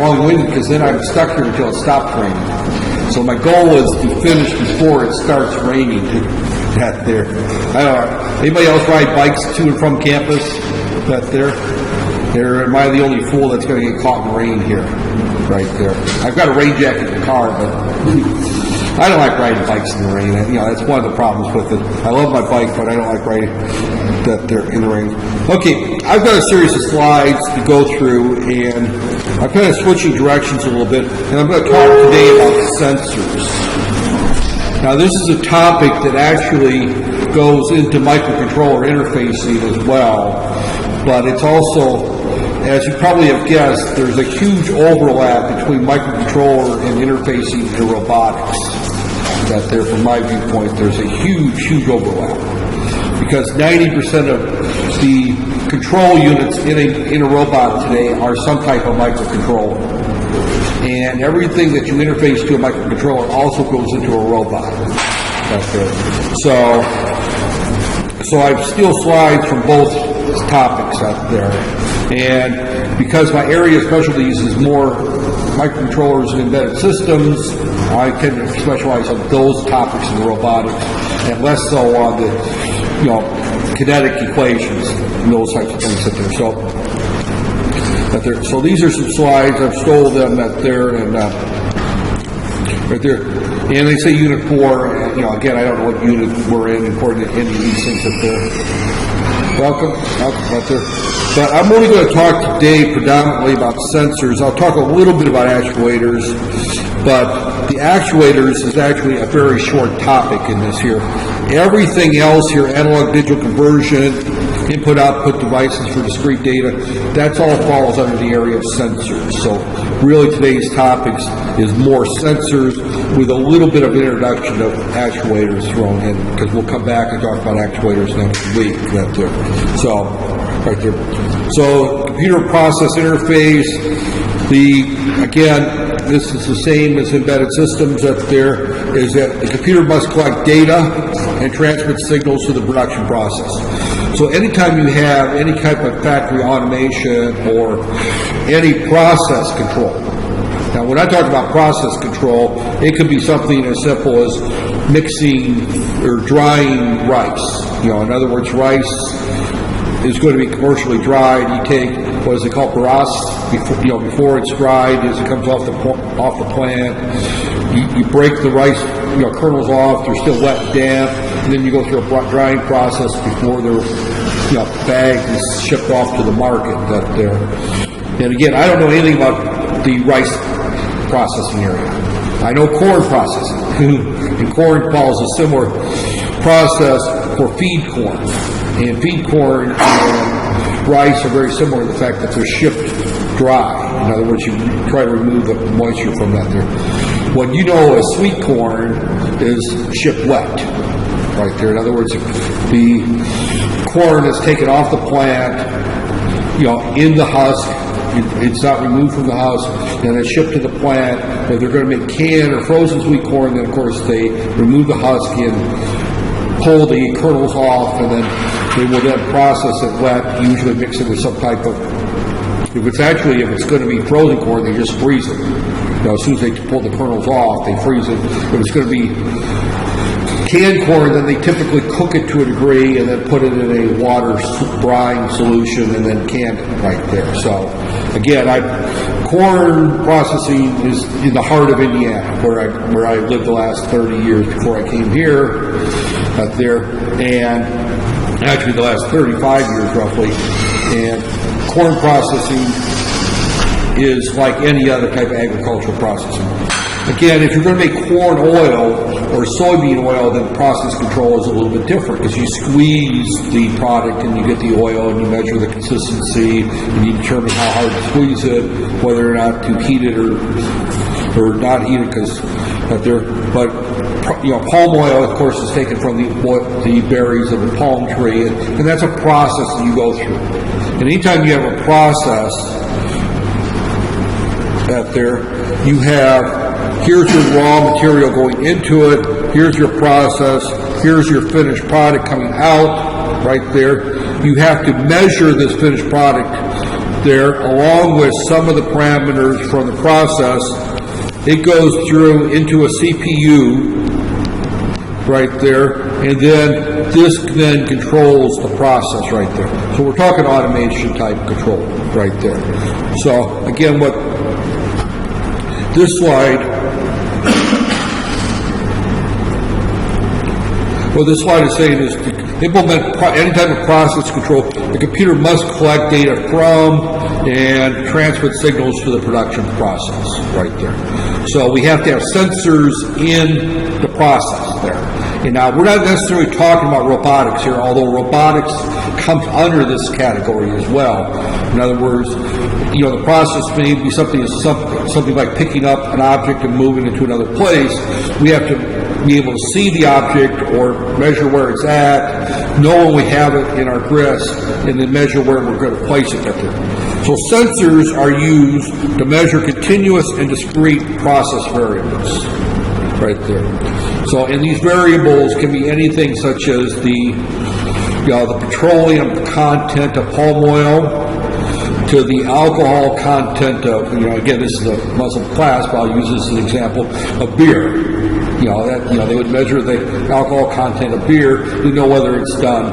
long-winded because then I'm stuck here until it stops raining. So my goal is to finish before it starts raining. That there. I don't know. Anybody else ride bikes to and from campus? That there? Am I the only fool that's going to get caught in rain here? Right there. I've got a rain jacket in the car, but I don't like riding bikes in the rain. That's one of the problems with it. I love my bike, but I don't like riding that there in the rain. Okay, I've got a series of slides to go through, and I'm kind of switching directions a little bit, and I'm going to talk today about sensors. Now, this is a topic that actually goes into microcontroller interfacing as well, but it's also, as you probably have guessed, there's a huge overlap between microcontroller and interfacing and robotics. That there, from my viewpoint, there's a huge overlap. Because 90% of the control units in a robot today are some type of microcontroller. And everything that you interface to a microcontroller also goes into a robot. That's it. So I steal slides from both topics out there. And because my area of specialties is more microcontrollers and embedded systems, I tend to specialize on those topics in the robotics and less so on the kinetic equations and those types of things that there. So these are some slides. I've stole them right there. And they say Unit 4. Again, I don't know what unit we're in according to any of these things up there. Welcome right there. But I'm only going to talk today predominantly about sensors. I'll talk a little bit about actuators, but the actuators is actually a very short topic in this here. Everything else here, analog digital conversion, input-output devices for discrete data, that's all falls under the area of sensors. So really today's topics is more sensors with a little bit of introduction of actuators thrown in, because we'll come back and talk about actuators next week. Right there. So computer process interface, again, this is the same as embedded systems up there, is that the computer must collect data and transmit signals to the production process. So anytime you have any type of factory automation or any process control. Now when I talk about process control, it could be something as simple as mixing or drying rice. In other words, rice is going to be commercially dried. You take what is it called, baras, before it's dried, as it comes off the plant. You break the rice kernels off. They're still wet and damp, and then you go through a drying process before they're bagged and shipped off to the market. That there. And again, I don't know anything about the rice processing area. I know corn processing, and corn follows a similar process for feed corn. And feed corn and rice are very similar in the fact that they're shipped dry. In other words, you try to remove the moisture from that there. What you know as sweet corn is shipped wet, right there. In other words, the corn is taken off the plant, in the husk. It's not removed from the husk, and it's shipped to the plant. If they're going to make canned or frozen sweet corn, then of course they remove the husk and pull the kernels off, and then they will then process it wet, usually mix it with some type of, if it's going to be frozen corn, they just freeze it. As soon as they pull the kernels off, they freeze it. If it's going to be canned corn, then they typically cook it to a degree and then put it in a water brine solution and then can it right there. So again, corn processing is in the heart of Indiana, where I lived the last 30 years before I came here, out there, and actually the last 35 years roughly. And corn processing is like any other type of agricultural processing. Again, if you're going to make corn oil or soybean oil, then process control is a little bit different, because you squeeze the product and you get the oil and you measure the consistency and you determine how hard to squeeze it, whether or not to heat it or not heat it, because palm oil, of course, is taken from the berries of the palm tree, and that's a process that you go through. And anytime you have a process out there, you have, here's your raw material going into it, here's your process, here's your finished product coming out right there. You have to measure this finished product there, along with some of the parameters from the process. It goes through into a CPU right there, and then this then controls the process right there. So we're talking automation type control right there. So again, what this slide is saying is to implement any type of process control, the computer must collect data from and transmit signals to the production process right there. So we have to have sensors in the process there. And now we're not necessarily talking about robotics here, although robotics comes under this category as well. In other words, you know, the process may be something like picking up an object and moving it to another place. We have to be able to see the object or measure where it's at, know when we have it in our grist, and then measure where we're going to place it there. So sensors are used to measure continuous and discrete process variables right there. So, and these variables can be anything such as the petroleum content of palm oil to the alcohol content of, again, this is a Muslim class, but I'll use this as an example, of beer. They would measure the alcohol content of beer to know whether it's done,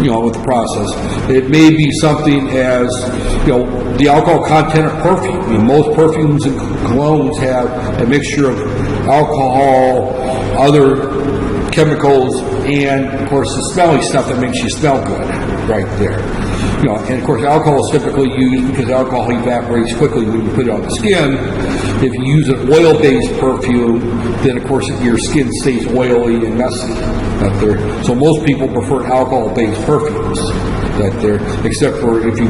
with the process. It may be something as, the alcohol content of perfume. Most perfumes and colognes have a mixture of alcohol, other chemicals, and of course the smelly stuff that makes you smell good right there. And of course alcohol is typically used because alcohol evaporates quickly when you put it on the skin. If you use an oil-based perfume, then of course your skin stays oily and messy out there. So most people prefer alcohol-based perfumes out there, except for if you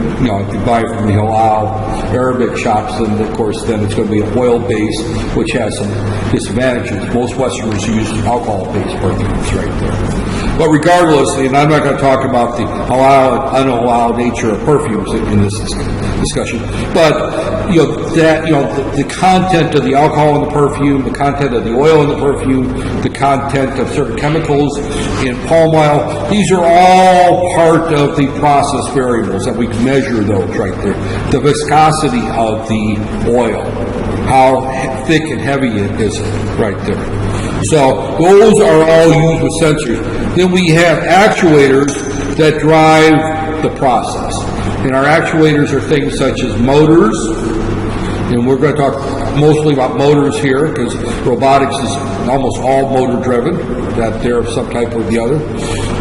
buy it from the halal Arabic shops, then of course then it's going to be an oil-based, which has some disadvantages. Most Westerners use alcohol-based perfumes right there. But regardless, and I'm not going to talk about the halal and unhalal nature of perfumes in this discussion, but the content of the alcohol in the perfume, the content of the oil in the perfume, the content of certain chemicals in palm oil, these are all part of the process variables that we can measure those right there. The viscosity of the oil, how thick and heavy it is right there. So those are all used with sensors. Then we have actuators that drive the process. And our actuators are things such as motors, and we're going to talk mostly about motors here because robotics is almost all motor driven, that they're of some type or the other.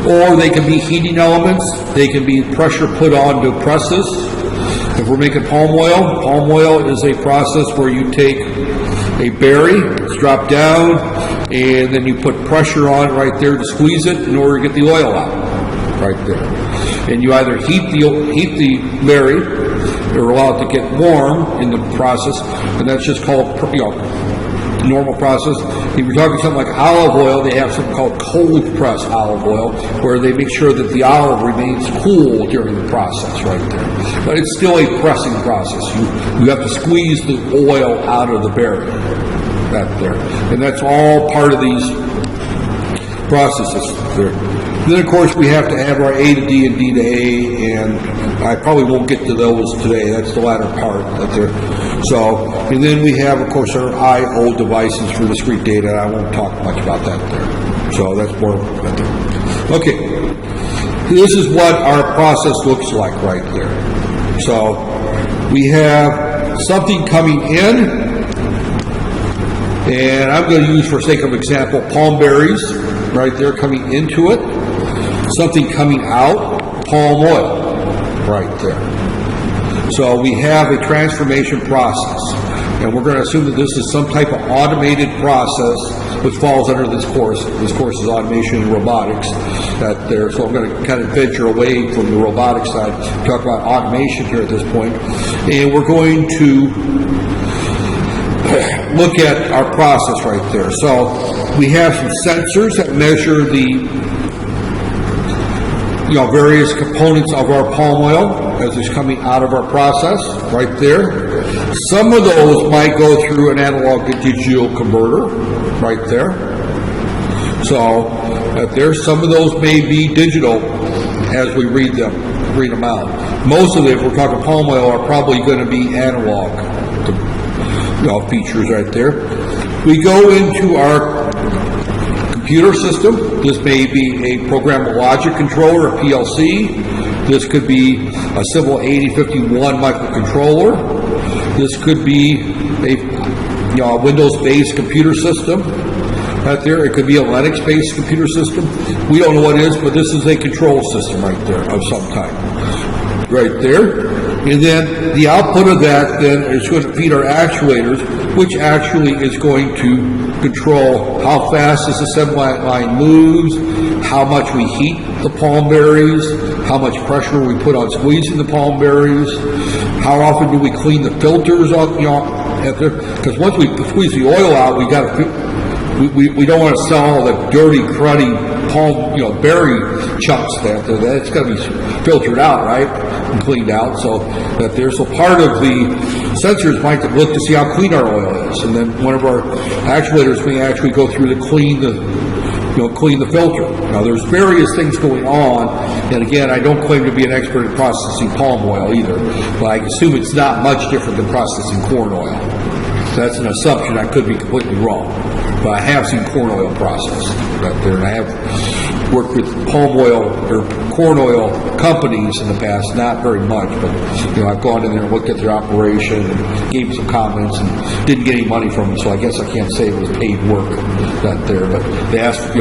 Or they can be heating elements, they can be pressure put onto presses. If we're making palm oil is a process where you take a berry, it's dropped down, and then you put pressure on it right there to squeeze it in order to get the oil out right there. And you either heat the berry or allow it to get warm in the process, and that's just called normal process. If you're talking something like olive oil, they have something called cold press olive oil, where they make sure that the olive remains cool during the process right there. But it's still a pressing process. You have to squeeze the oil out of the berry right there. And that's all part of these processes there. Then, of course, we have to have our A to D and D to A, and I probably won't get to those today. That's the latter part right there. So, and then we have, of course, our I/O devices for discrete data. I won't talk much about that there. So that's more right there. Okay, this is what our process looks like right there. So we have something coming in, and I'm going to use, for sake of example, palm berries right there coming into it. Something coming out, palm oil right there. So we have a transformation process, and we're going to assume that this is some type of automated process which falls under this course. This course is automation and robotics. So I'm going to kind of venture away from the robotics side, talk about automation here at this point, and we're going to look at our process right there. So we have some sensors that measure the various components of our palm oil as it's coming out of our process right there. Some of those might go through an analog to digital converter right there. So there, some of those may be digital as we read them read them out. Most of it, if we're talking palm oil, are probably going to be analog features right there. We go into our computer system. This may be a programmable logic controller, a PLC. This could be a simple 8051 microcontroller. This could be a Windows-based computer system. Right there, it could be a Linux-based computer system. We don't know what it is, but this is a control system right there of some type. Right there. And then the output of that then is going to feed our actuators, which actually is going to control how fast this assembly line moves, how much we heat the palm berries, how much pressure we put on squeezing the palm berries, how often do we clean the filters up, because once we squeeze the oil out, we don't want to sell all the dirty, cruddy palm, berry chunks that's got to be filtered out, right, and cleaned out. So part of the sensors might look to see how clean our oil is, and then one of our actuators may actually go through to clean the filter. Now, there's various things going on, and again, I don't claim to be an expert in processing palm oil either, but I assume it's not much different than processing corn oil. That's an assumption. I could be completely wrong, but I have seen corn oil processed right there, and I have worked with palm oil or corn oil companies in the past, not very much, but I've gone in there and looked at their operation and gave them some comments and didn't get any money from them, so I guess I can't say it was paid work right there. But they asked,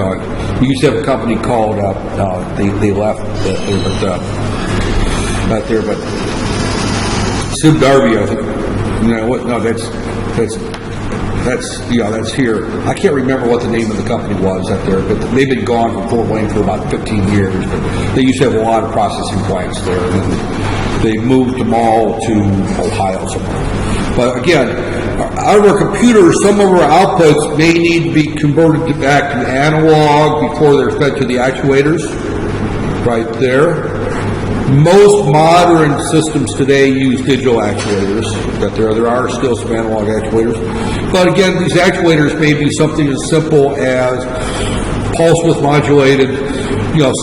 we used to have a company called they left right there, but Sim Darby, I think. No, that's here. I can't remember what the name of the company was out there, but they've been gone from Fort Wayne for about 15 years. But they used to have a lot of processing plants there, and they moved them all to Ohio somewhere. But again, out of our computers, some of our outputs may need to be converted back to analog before they're fed to the actuators. Right there. Most modern systems today use digital actuators, but there are still some analog actuators. But again, these actuators may be something as simple as pulse width modulated,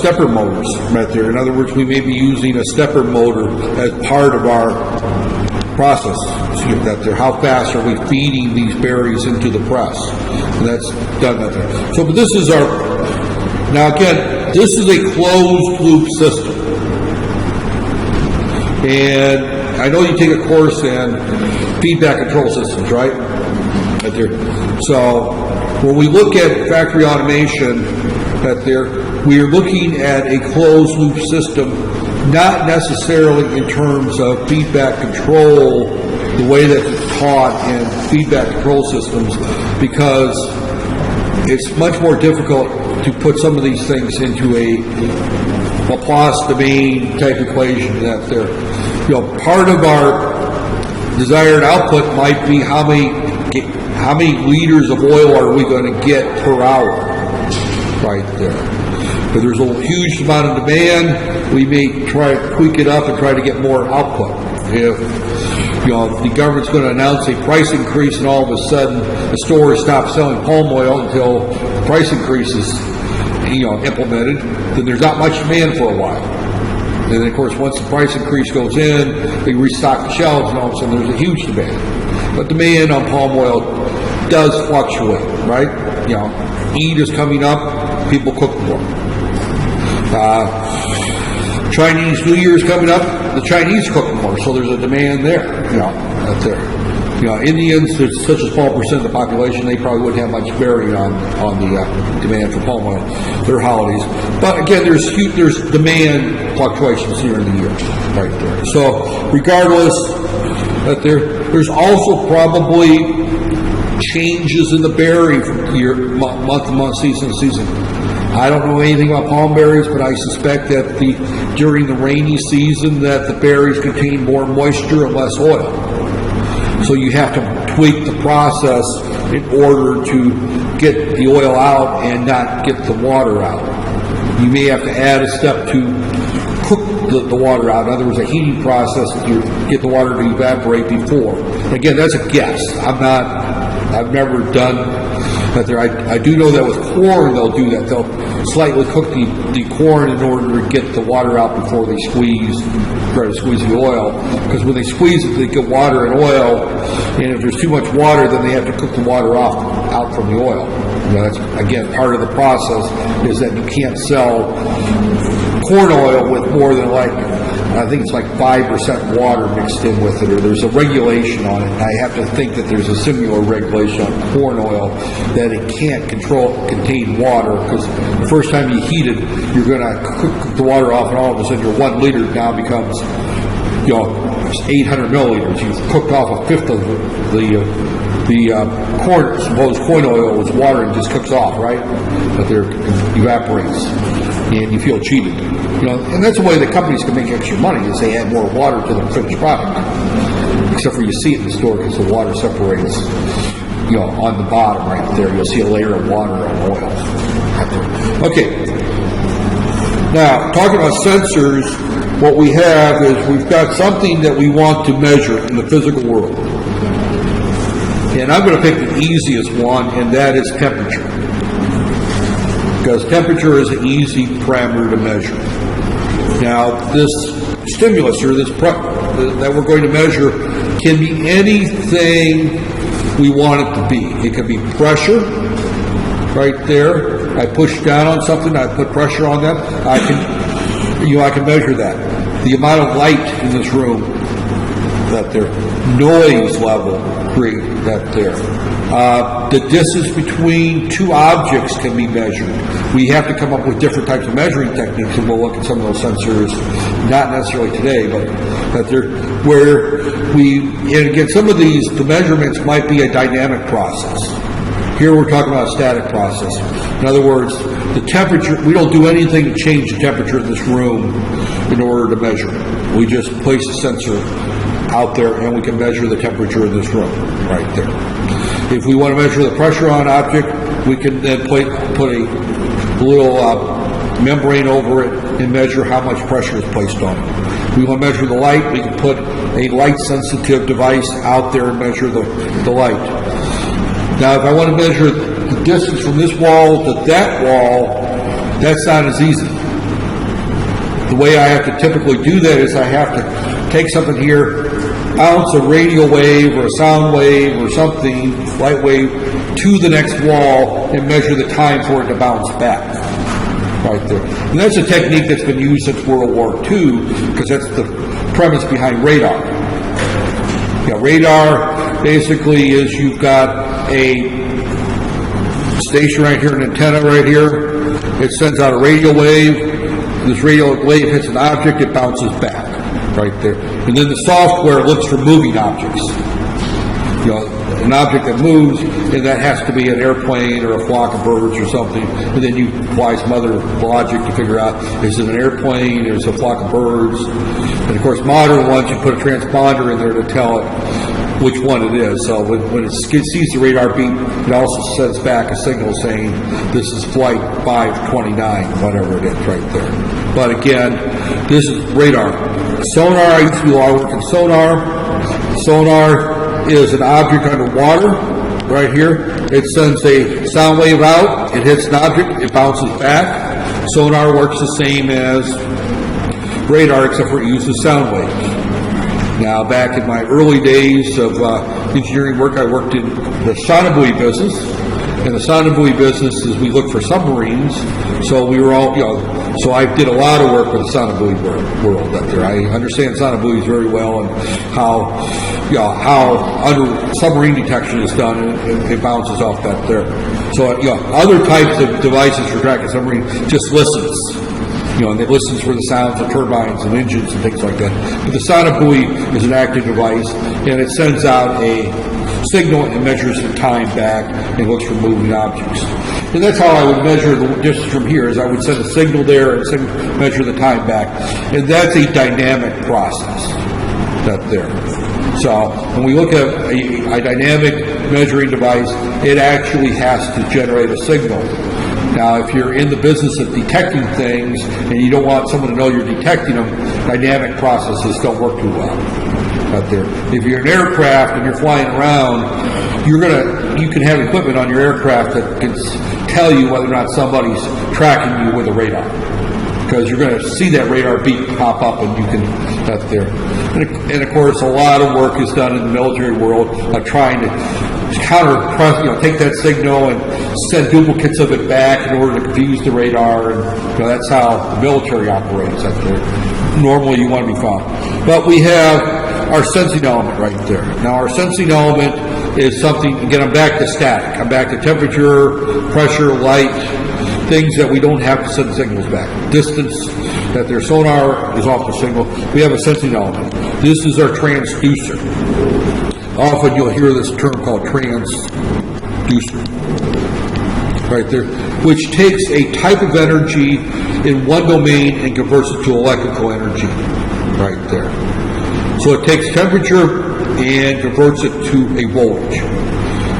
stepper motors right there. In other words, we may be using a stepper motor as part of our process. How fast are we feeding these berries into the press? And that's done right there. So, but this is now again, this is a closed loop system. And I know you take a course in feedback control systems, right? Right there. So when we look at factory automation, we are looking at a closed loop system, not necessarily in terms of feedback control, the way that it's taught in feedback control systems, because it's much more difficult to put some of these things into a Laplace domain type equation that part of our desired output might be how many liters of oil are we going to get per hour right there. If there's a huge amount of demand, we may try to tweak it up and try to get more output. If the government's going to announce a price increase and all of a sudden the stores stop selling palm oil until the price increase is implemented, then there's not much demand for a while. And then, of course, once the price increase goes in, they restock the shelves, and all of a sudden there's a huge demand. But demand on palm oil does fluctuate, right? Eid is coming up, people cook more. Chinese New Year is coming up, the Chinese cook more, so there's a demand there, out there. Indians, there's such a small percent of the population, they probably wouldn't have much bearing on the demand for palm oil, their holidays. But again, there's demand fluctuations here in the year, right there. So regardless, there's also probably changes in the berry from month to month, season to season. I don't know anything about palm berries, but I suspect that during the rainy season that the berries contain more moisture and less oil. So you have to tweak the process in order to get the oil out and not get the water out. You may have to add a step to cook the water out. In other words, a heating process to get the water to evaporate before. Again, that's a guess. I've never done that there. I do know that with corn they'll do that. slightly cook the corn in order to get the water out before they try to squeeze the oil. Because when they squeeze it, they get water and oil, and if there's too much water, then they have to cook the water out from the oil. That's, again, part of the process is that you can't sell corn oil with more than I think it's 5% water mixed in with it, or there's a regulation on it. And I have to think that there's a similar regulation on corn oil that it can't contain water, because the first time you heat it, you're going to cook the water off, and all of a sudden your 1 liter now becomes 800 milliliters. You've cooked off a fifth of the corn, supposed corn oil was water, and just cooks off, right? But there evaporates, and you feel cheated. And that's the way the companies can make extra money, is they add more water to the finished product. Except for you see it in the store because the water separates, on the bottom right there. You'll see a layer of water and oil. Okay. Now, talking about sensors, what we have is we've got something that we want to measure in the physical world. And I'm going to pick the easiest one, and that is temperature. Because temperature is an easy parameter to measure. Now, this stimulus, or that we're going to measure, can be anything we want it to be. It can be pressure, right there. I push down on something, I put pressure on that. I can measure that. The amount of light in this room, that there. Noise level, that there. The distance between two objects can be measured. We have to come up with different types of measuring techniques, and we'll look at some of those sensors, not necessarily today, but that they're where and again, some of these, the measurements might be a dynamic process. Here we're talking about a static process. In other words, the temperature, we don't do anything to change the temperature in this room in order to measure it. We just place a sensor out there and we can measure the temperature in this room right there. If we want to measure the pressure on an object, we can then put a little membrane over it and measure how much pressure is placed on it. If we want to measure the light, we can put a light-sensitive device out there and measure the light. Now, if I want to measure the distance from this wall to that wall, that's not as easy. The way I have to typically do that is I have to take something here, bounce a radio wave or a sound wave or something, light wave, to the next wall and measure the time for it to bounce back. Right there. And that's a technique that's been used since World War II, because that's the premise behind radar. Yeah, radar basically is you've got a station right here, an antenna right here. It sends out a radio wave. This radio wave hits an object, it bounces back right there. And then the software looks for moving objects. An object that moves, and that has to be an airplane or a flock of birds or something. And then you apply some other logic to figure out, is it an airplane, is it a flock of birds? And of course, modern ones, you put a transponder in there to tell it which one it is. So when it sees the radar beep, it also sends back a signal saying, this is flight 529, whatever it is right there. But again, this is radar. Sonar, I used to do a lot of work in sonar. Sonar is an object underwater, right here. It sends a sound wave out, it hits an object, it bounces back. Sonar works the same as radar, except for it uses sound waves. Now, back in my early days of engineering work, I worked in the sonobuoy business. And the sonobuoy business is we look for submarines. So we were all, so I did a lot of work with the sonobuoy world up there. I understand sonobuoys very well and how under submarine detection is done, and it bounces off that there. So, other types of devices for tracking submarine just listens. And it listens for the sounds of turbines and engines and things like that. But the sonobuoy is an active device, and it sends out a signal and measures the time back and looks for moving objects. And that's how I would measure the distance from here, is I would send a signal there and measure the time back. And that's a dynamic process, that there. So when we look at a dynamic measuring device, it actually has to generate a signal. Now, if you're in the business of detecting things and you don't want someone to know you're detecting them, dynamic processes don't work too well. out there. If you're an aircraft and you're flying around, you can have equipment on your aircraft that can tell you whether or not somebody's tracking you with a radar, because you're going to see that radar beep pop up, and you can out there. And of course, a lot of work is done in the military world of trying to take that signal and send duplicates of it back in order to confuse the radar, and that's how the military operates out there. Normally, you want to be found. But we have our sensing element right there. Now, our sensing element is something, again, I'm back to static. I'm back to temperature, pressure, light, things that we don't have to send signals back. Distance, that their sonar is off the signal. We have a sensing element. This is our transducer. Often you'll hear this term called transducer, right there, which takes a type of energy in one domain and converts it to electrical energy, right there. So it takes temperature and converts it to a voltage.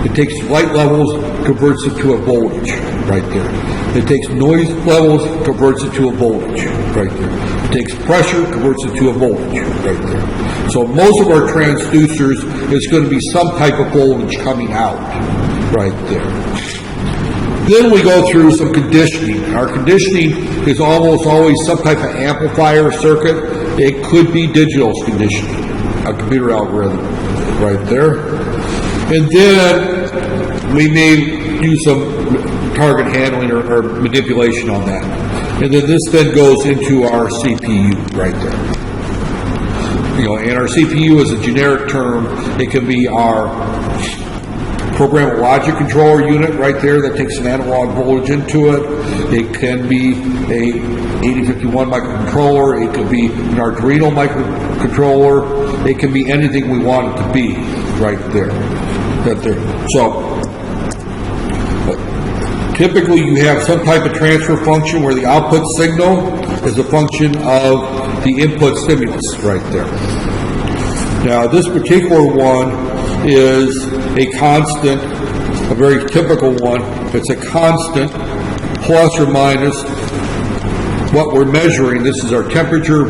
It takes light levels, converts it to a voltage, right there. It takes noise levels, converts it to a voltage, right there. It takes pressure, converts it to a voltage, right there. So most of our transducers is going to be some type of voltage coming out, right there. Then we go through some conditioning. Our conditioning is almost always some type of amplifier circuit. It could be digital conditioning, a computer algorithm, right there. And then we may use some target handling or manipulation on that. And then this then goes into our CPU right there. And our CPU is a generic term. It can be our programmable logic controller unit right there that takes an analog voltage into it. It can be a 8051 microcontroller. It could be an Arduino microcontroller. It can be anything we want it to be right there. So typically you have some type of transfer function where the output signal is a function of the input stimulus right there. Now this particular one is a constant, a very typical one. It's a constant plus or minus what we're measuring. This is our temperature,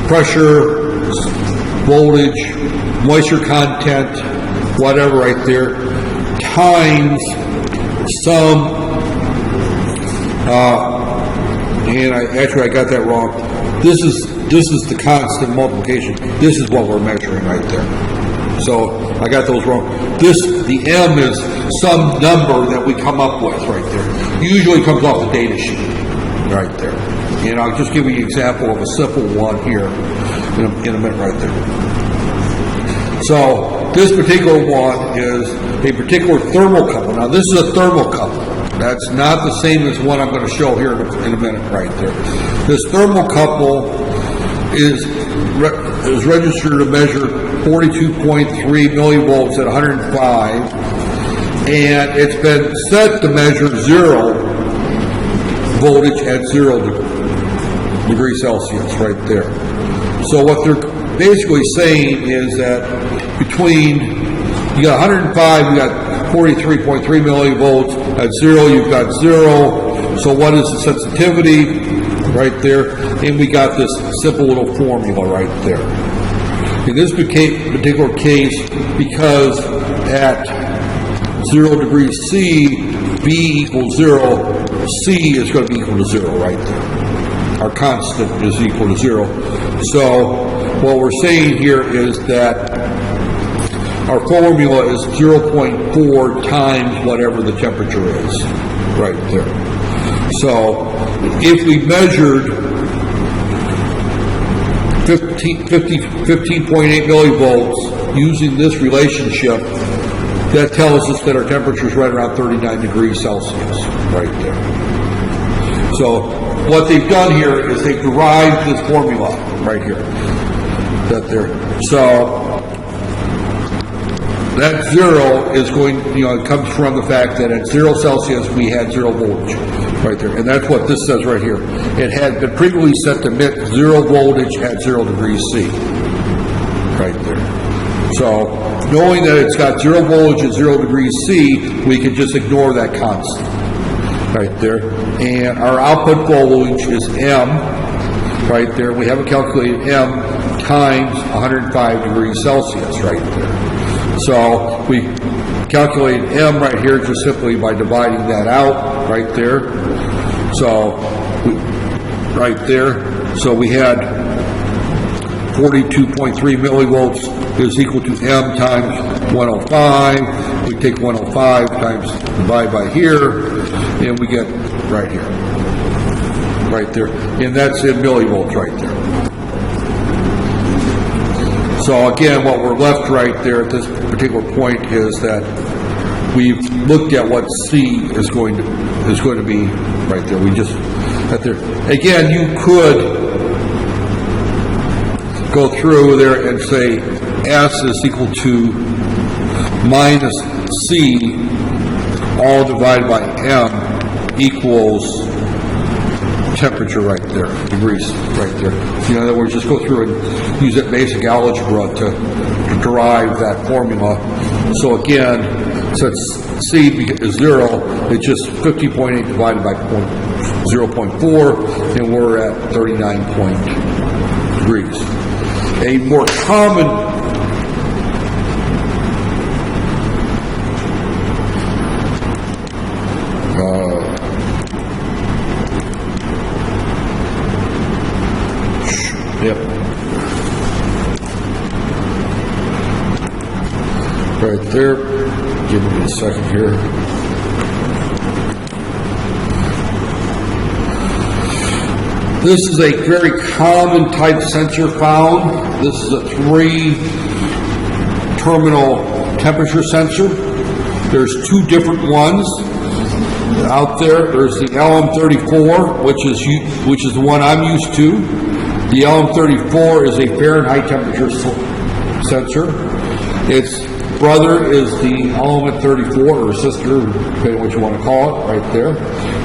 pressure, voltage, moisture content, whatever right there, times some, and I got that wrong. This is the constant multiplication. This is what we're measuring right there. So I got those wrong. The M is some number that we come up with right there. Usually comes off the data sheet right there. And I'll just give you an example of a simple one here in a minute right there. So this particular one is a particular thermocouple. Now this is a thermocouple. That's not the same as what I'm going to show here in a minute right there. This thermocouple is registered to measure 42.3 millivolts at 105, and it's been set to measure 0 voltage at 0 degrees Celsius right there. So what they're basically saying is that between, you got 105, you got 43.3 millivolts, at 0 you've got 0, so what is the sensitivity right there? And we got this simple little formula right there. In this particular case, because at 0 degrees C, B equals 0, C is going to be equal to 0 right there. Our constant is equal to 0. So what we're saying here is that our formula is 0.4 times whatever the temperature is right there. So if we measured 15.8 millivolts using this relationship, that tells us that our temperature is right around 39 degrees Celsius right there. So what they've done here is they've derived this formula right here. So that 0 is going, it comes from the fact that at 0 Celsius we had 0 voltage right there. And that's what this says right here. It had been previously set to emit 0 voltage at 0 degrees C right there. So knowing that it's got 0 voltage at 0 degrees C, we can just ignore that constant right there. And our output voltage is M right there. We haven't calculated M times 105 degrees Celsius right there. So we calculate M right here just simply by dividing that out right there. So right there. So we had 42.3 millivolts is equal to M times 105. We take 105 times divide by here, and we get right here, right there, and that's in millivolts right there. So again, what we're left right there at this particular point is that we've looked at what C is going to be right there. We just right there. Again, you could go through there and say S is equal to minus C all divided by M equals temperature right there, degrees right there. In other words, just go through and use that basic algebra to derive that formula. So again, since C is 0, it's just 50.8 divided by 0.4, and we're at 39 degrees. A more common right there. Give me a second here. This is a very common type sensor found. This is a 3-terminal temperature sensor. There's 2 different ones out there. There's the LM34, which is the one I'm used to. The LM34 is a Fahrenheit temperature sensor. Its brother is the element 34, or sister, depending on what you want to call it, right there.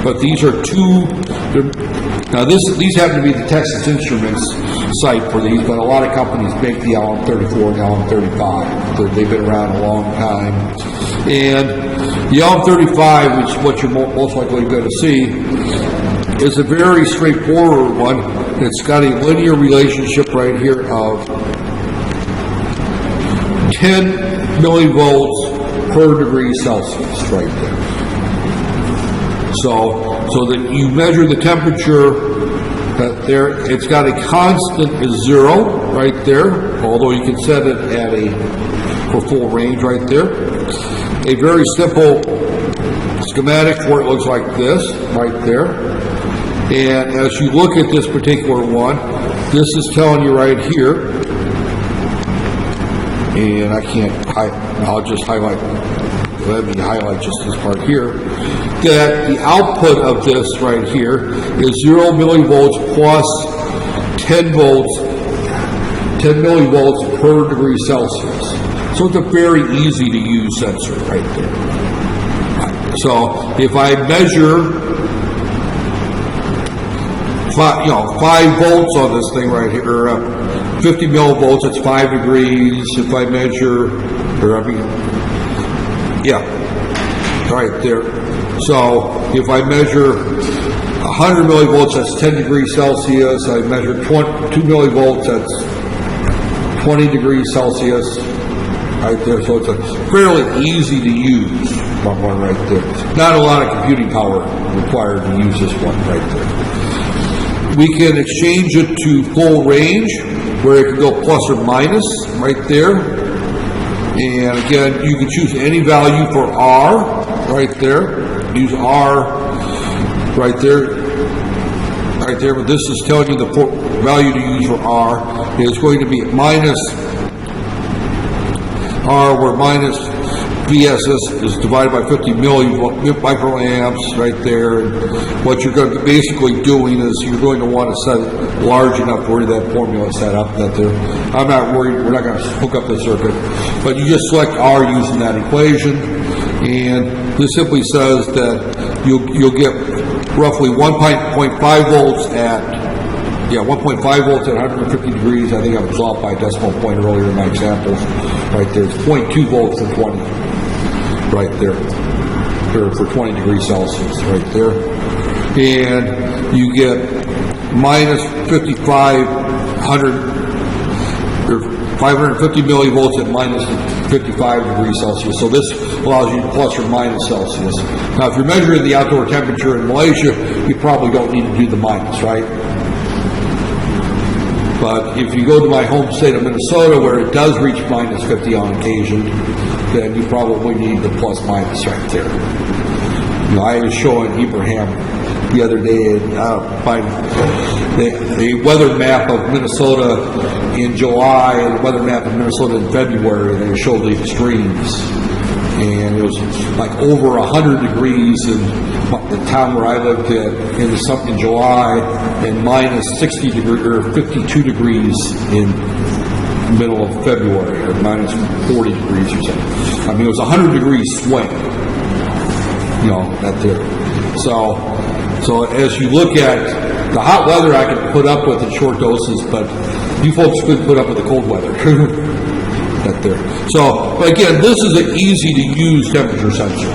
But these are 2. Now these happen to be the Texas Instruments site for these, but a lot of companies make the LM34 and LM35. They've been around a long time. And the LM35, which is what you're most likely going to see, is a very straightforward one. It's got a linear relationship right here of 10 millivolts per degree Celsius right there. So that you measure the temperature that there, it's got a constant is 0 right there, although you can set it at for full range right there. A very simple schematic for it looks like this right there. And as you look at this particular one, this is telling you right here, and I'll just highlight, let me highlight just this part here, that the output of this right here is 0 millivolts plus 10 volts, 10 millivolts per degree Celsius. So it's a very easy to use sensor right there. So if I measure 5 volts on this thing right here, or 50 millivolts, it's 5 degrees. If I measure, right there. So if I measure 100 millivolts, that's 10 degrees Celsius. I measure 2 millivolts, that's 20 degrees Celsius right there. So it's a fairly easy to use one right there. Not a lot of computing power required to use this one right there. We can exchange it to full range, where it can go plus or minus right there. And again, you can choose any value for R right there. Use R right there, but this is telling you the value to use for R is going to be minus R, where minus VSS is divided by 50 microamps right there. And what you're going to be basically doing is you're going to want to set it large enough where that formula is set up that there. I'm not worried, we're not going to hook up the circuit, but you just select R using that equation, and this simply says that you'll get roughly 1.5 volts at 1.5 volts at 150 degrees. I think I was off by a decimal point earlier in my examples. Right there, it's 0.2 volts for 20. Right there, for 20 degrees Celsius. Right there, and you get minus 5,500 550 millivolts at minus 55 degrees Celsius. So this allows you plus or minus Celsius. Now, if you're measuring the outdoor temperature in Malaysia, you probably don't need to do the minus, right? But if you go to my home state of Minnesota, where it does reach minus 50 on occasion, then you probably need the plus minus right there. You know, I was showing Ibrahim the other day the weather map of Minnesota in July and the weather map of Minnesota in February, and they showed the extremes. And it was like over 100 degrees in the town where I lived in July, and minus 60 degrees or 52 degrees in the middle of February, or minus 40 degrees or something. I mean, it was a 100 degree swing, you know, that there. So as you look at the hot weather, I could put up with in short doses, but you folks couldn't put up with the cold weather. That there. So, but again, this is an easy to use temperature sensor.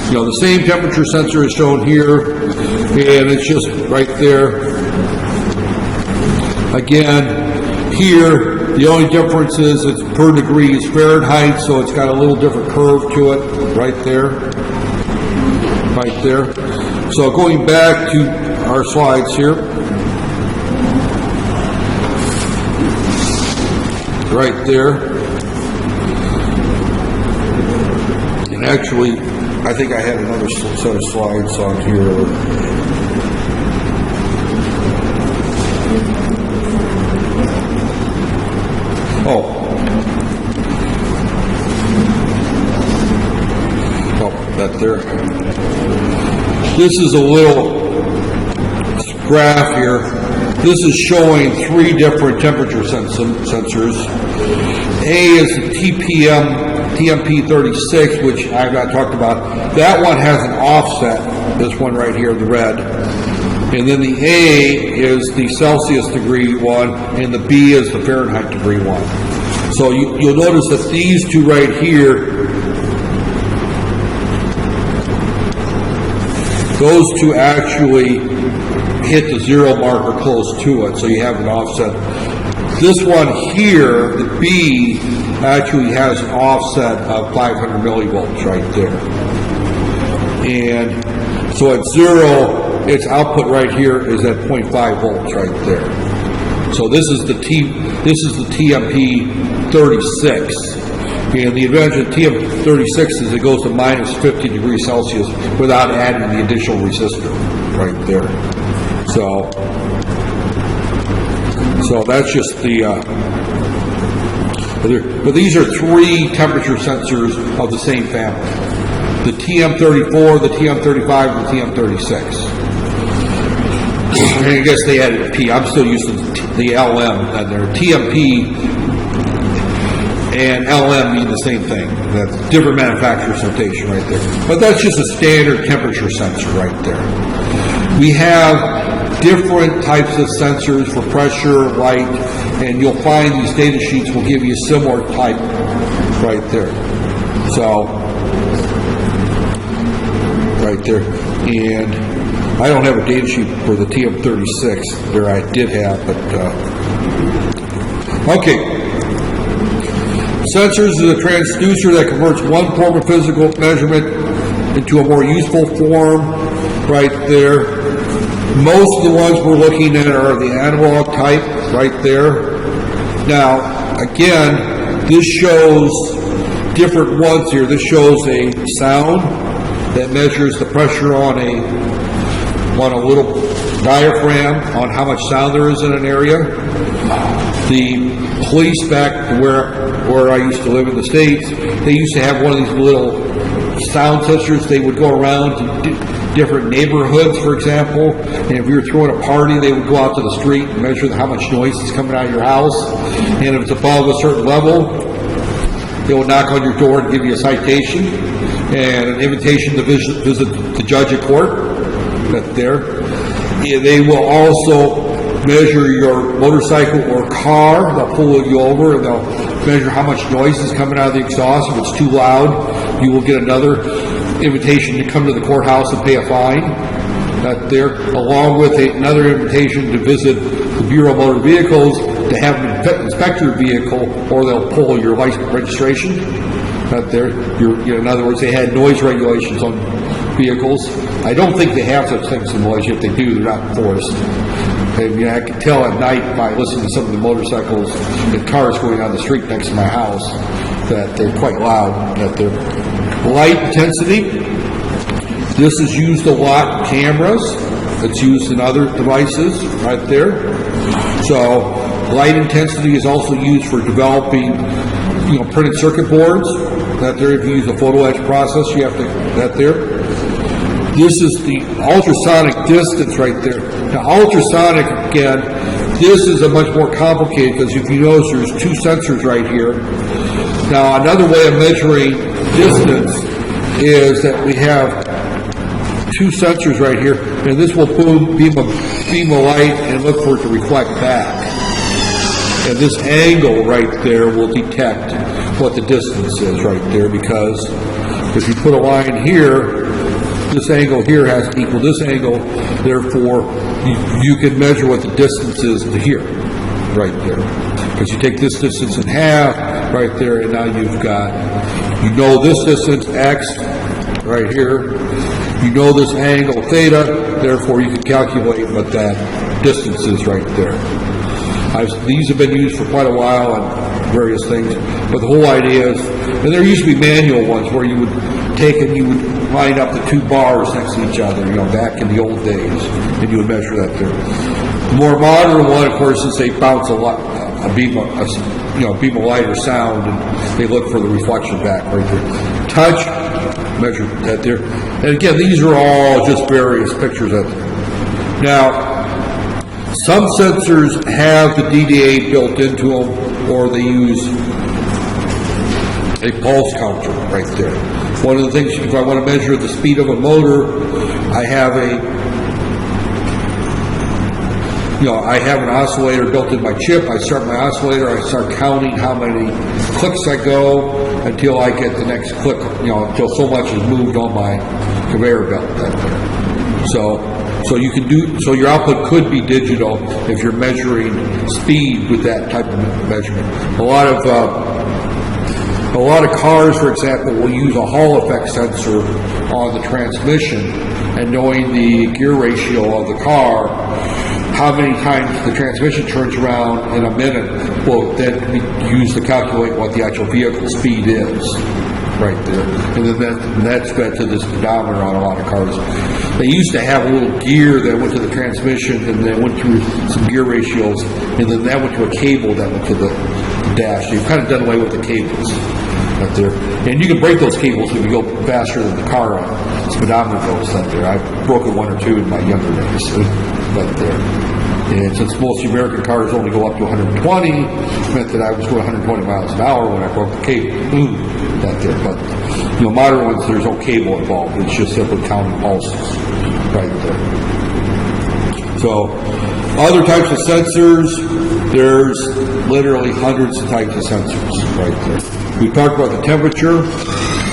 You know, the same temperature sensor is shown here, and it's just right there. Again, here, the only difference is it's per degree is Fahrenheit, so it's got a little different curve to it, right there. Right there. So going back to our slides here. Right there. And actually, I think I had another set of slides on here. Oh, that there. This is a little graph here. This is showing three different temperature sensors. A is the TMP36, which I've not talked about. That one has an offset, this one right here, the red. And then the A is the Celsius degree one, and the B is the Fahrenheit degree one. So you'll notice that these two right here, those two actually hit the zero marker close to it, so you have an offset. This one here, the B, actually has an offset of 500 millivolts right there. And so at zero, its output right here is at 0.5 volts right there. So this is the TMP36. And the advantage of TM36 is it goes to minus 50 degrees Celsius without adding the additional resistor right there. So that's just the, but these are three temperature sensors of the same family. The TM34, the TM35, and the TM36. And I guess they added a P. I'm still using the LM, and their TMP and LM mean the same thing. That's different manufacturer's notation right there. But that's just a standard temperature sensor right there. We have different types of sensors for pressure, light, and you'll find these data sheets will give you a similar type right there. So, right there. And I don't have a data sheet for the TM36. There I did have, but, okay. Sensors is a transducer that converts one form of physical measurement into a more useful form right there. Most of the ones we're looking at are the analog type right there. Now, again, this shows different ones here. This shows a sound that measures the pressure on a little diaphragm on how much sound there is in an area. The police back where I used to live in the States, they used to have one of these little sound sensors. They would go around to different neighborhoods, for example, and if you were throwing a party, they would go out to the street and measure how much noise is coming out of your house, and if it's above a certain level, they will knock on your door and give you a citation and an invitation to visit the judge at court. That's there. They will also measure your motorcycle or car. They'll pull you over and they'll measure how much noise is coming out of the exhaust. If it's too loud, you will get another invitation to come to the courthouse and pay a fine. That there, along with another invitation to visit the Bureau of Motor Vehicles to have them inspect your vehicle, or they'll pull your license registration. In other words, they had noise regulations on vehicles. I don't think they have such things in Malaysia. If they do, they're not enforced. And, I can tell at night by listening to some of the motorcycles and cars going down the street next to my house that they're quite loud. That they're light intensity. This is used a lot in cameras. It's used in other devices right there. So light intensity is also used for developing, printed circuit boards. That there, if you use a photo etch process, you have to, that there. This is the ultrasonic distance right there. Now, ultrasonic, again, this is a much more complicated, because if you notice, there's two sensors right here. Now, another way of measuring distance is that we have two sensors right here, and this will beam a light and look for it to reflect back. And this angle right there will detect what the distance is right there, because if you put a line here, this angle here has to equal this angle, therefore you can measure what the distance is to here, right there. Because you take this distance in half, right there, and now you've got, this distance, x, right here, this angle, theta, therefore you can calculate what that distance is right there. These have been used for quite a while on various things, but the whole idea is, and there used to be manual ones where you would take and you would line up the two bars next to each other, back in the old days, and you would measure that there. The more modern one, of course, is they bounce a beam of light or sound, and they look for the reflection back right there. Touch, measure that there. And again, these are all just various pictures of it. Now, some sensors have the DDA built into them, or they use a pulse counter right there. One of the things, if I want to measure the speed of a motor, I have an oscillator built in my chip. I start my oscillator, I start counting how many clicks I go until I get the next click, until so much is moved on my conveyor belt right there. So your output could be digital if you're measuring speed with that type of measurement. A lot of cars, for example, will use a Hall effect sensor on the transmission, and knowing the gear ratio of the car, how many times the transmission turns around in a minute will then be used to calculate what the actual vehicle speed is. Right there, and then that's fed to this speedometer on a lot of cars. They used to have a little gear that went to the transmission, and then went through some gear ratios, and then that went to a cable that went to the dash. They've kind of done away with the cables right there, and you can break those cables if you go faster than the car speedometer goes right there. I've broken one or two in my younger days right there. And since most American cars only go up to 120, it meant that I was going 120 miles an hour when I broke the cable. That there. But, modern ones, there's no cable involved. It's just simply counting pulses right there. So, other types of sensors, there's literally hundreds of types of sensors right there. We talked about the temperature.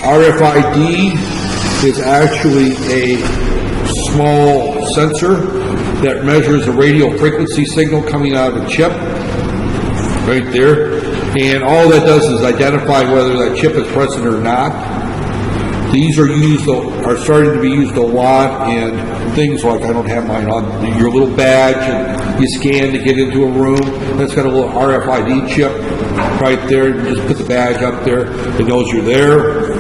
RFID is actually a small sensor that measures a radio frequency signal coming out of a chip right there, and all that does is identify whether that chip is present or not. These are starting to be used a lot in things like, I don't have mine on, your little badge and you scan to get into a room. That's got a little RFID chip right there. You just put the badge up there, it knows you're there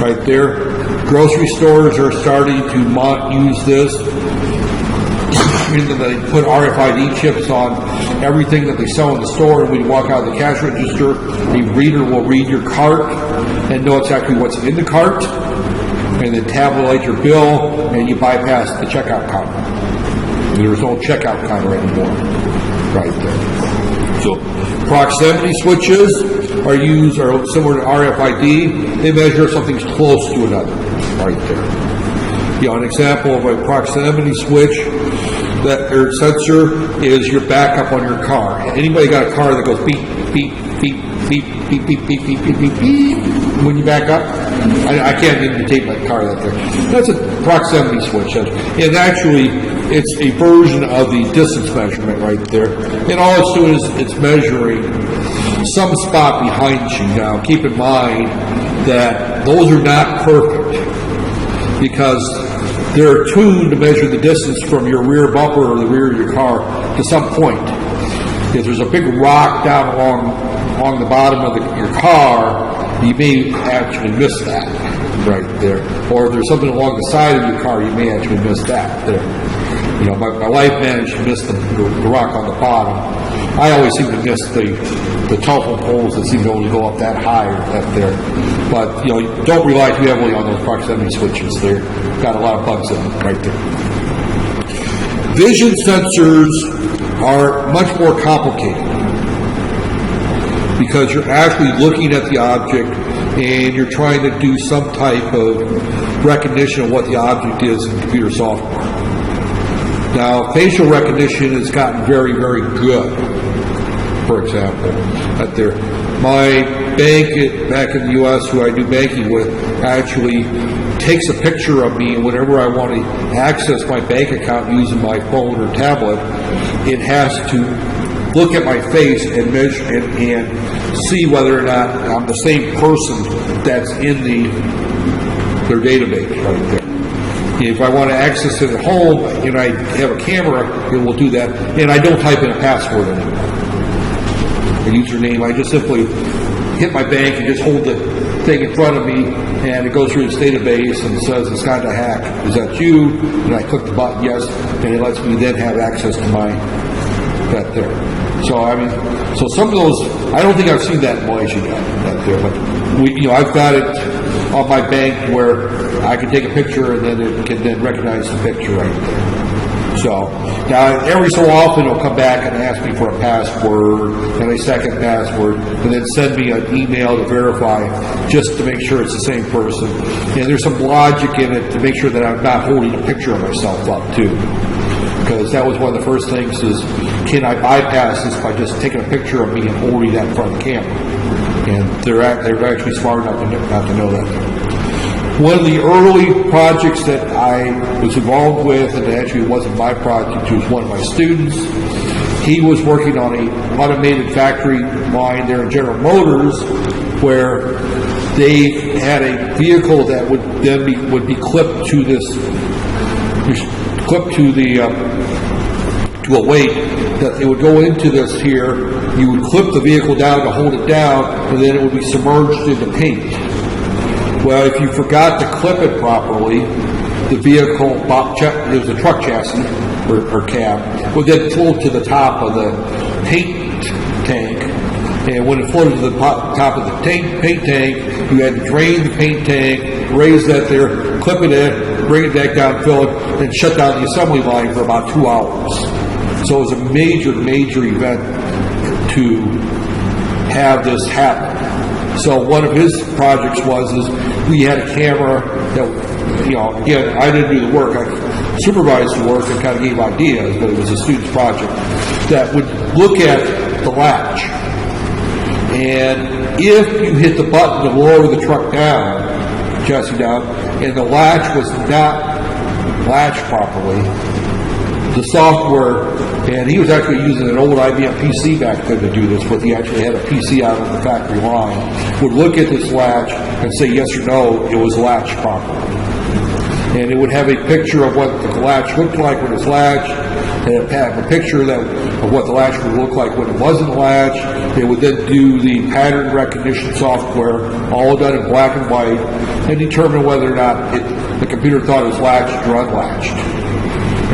right there. Grocery stores are starting to use this. They put RFID chips on everything that they sell in the store, and when you walk out of the cash register, the reader will read your cart and know exactly what's in the cart, and then tabulate your bill, and you bypass the checkout counter. There's no checkout counter anymore right there. So proximity switches are similar to RFID. They measure if something's close to another right there. An example of a proximity switch or sensor is your backup on your car. Anybody got a car that goes beep, beep, beep, beep, beep, beep, beep, beep, beep, beep, beep when you back up? I can't imitate my car that there. That's a proximity switch. And actually, it's a version of the distance measurement right there. And all it's doing is it's measuring some spot behind you. Now, keep in mind that those are not perfect because they're tuned to measure the distance from your rear bumper or the rear of your car to some point. If there's a big rock down along the bottom of your car, you may actually miss that right there. Or if there's something along the side of your car, you may actually miss that there. You know, my wife managed to miss the rock on the bottom. I always seem to miss the telephone poles that seem to only go up that high or that there. But, you know, don't rely too heavily on those proximity switches. They've got a lot of bugs in them right there. Vision sensors are much more complicated because you're actually looking at the object and you're trying to do some type of recognition of what the object is in computer software. Now, facial recognition has gotten very, very good. For example, out there, my bank back in the U.S., who I do banking with, actually takes a picture of me, and whenever I want to access my bank account using my phone or tablet, it has to look at my face and measure and see whether or not I'm the same person that's in their database right there. If I want to access it at home and I have a camera, it will do that, and I don't type in a password anymore. A username, I just simply hit my bank and just hold the thing in front of me, and it goes through this database and says it's got a hack. Is that you? And I click the button yes, and it lets me then have access to that there. So I mean, so some of those, I don't think I've seen that in Malaysia yet, that there, but I've got it on my bank where I can take a picture and then it can then recognize the picture right there. So now every so often it'll come back and ask me for a password and a second password and then send me an email to verify just to make sure it's the same person. And there's some logic in it to make sure that I'm not holding a picture of myself up too. Because that was one of the first things is, can I bypass this by just taking a picture of me and holding that in front of the camera? And they're actually smart enough not to know that. One of the early projects that I was involved with, and actually it wasn't my project, it was one of my students, he was working on an automated factory line there in General Motors where they had a vehicle that would then would be clipped to to a weight that they would go into this here. You would clip the vehicle down to hold it down, and then it would be submerged into paint. Well, if you forgot to clip it properly, the vehicle, there's a truck chassis or cab, would then float to the top of the paint tank. And when it floated to the top of the paint tank, you had to drain the paint tank, raise that there, clip it in, bring it back down, fill it, and shut down the assembly line for about 2 hours. So it was a major, major event to have this happen. So one of his projects is we had a camera that, again, I didn't do the work. I supervised the work and kind of gave ideas, but it was a student's project that would look at the latch. And if you hit the button to lower the truck down, chassis down, and the latch was not latched properly, the software, and he was actually using an old IBM PC back then to do this, but he actually had a PC out on the factory line, would look at this latch and say yes or no, it was latched properly. And it would have a picture of what the latch looked like when it's latched, and it would have a picture of what the latch would look like when it wasn't latched. It would then do the pattern recognition software, all done in black and white, and determine whether or not the computer thought it was latched or unlatched.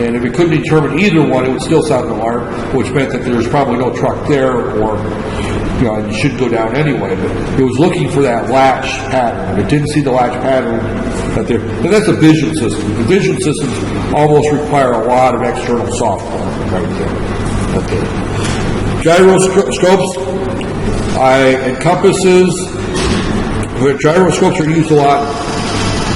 And if it couldn't determine either one, it would still sound an alarm, which meant that there's probably no truck there, or you should go down anyway. But it was looking for that latch pattern. If it didn't see the latch pattern, and that's a vision system. The vision systems almost require a lot of external software right there. Gyroscopes encompasses. Gyroscopes are used a lot.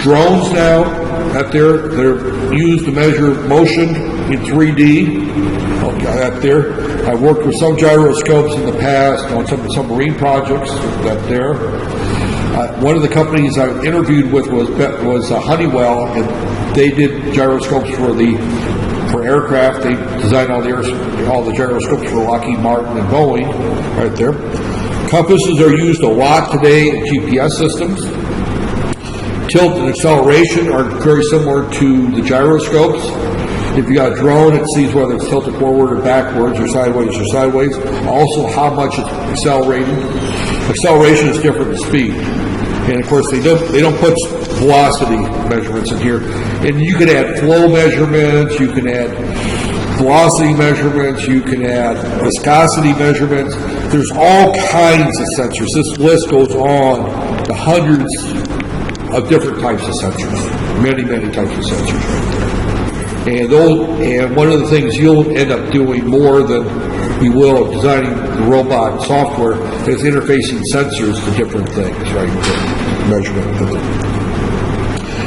Drones now. They're used to measure motion in 3D. Out there, I've worked with some gyroscopes in the past on some submarine projects. One of the companies I interviewed with was Honeywell, and they did gyroscopes for the For aircraft, they design all the gyroscopes for Lockheed Martin and Boeing, right there. Compasses are used a lot today in GPS systems. Tilt and acceleration are very similar to the gyroscopes. If you got a drone, it sees whether it's tilted forward or backwards or sideways or sideways. Also, how much it's accelerating. Acceleration is different than speed. And of course, they don't put velocity measurements in here. And you can add flow measurements, you can add velocity measurements, you can add viscosity measurements. There's all kinds of sensors. This list goes on to hundreds of different types of sensors. Many, many types of sensors right there. And one of the things you'll end up doing more than you will designing the robot software is interfacing sensors to different things, right? Measurement.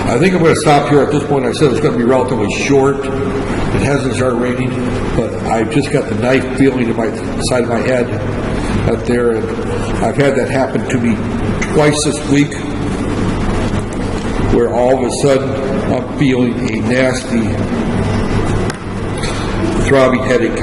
I think I'm going to stop here at this point. I said it's going to be relatively short. It hasn't started raining, but I've just got the knife feeling in my side of my head up there, and I've had that happen to me twice this week, where all of a sudden I'm feeling a nasty, throbbing headache.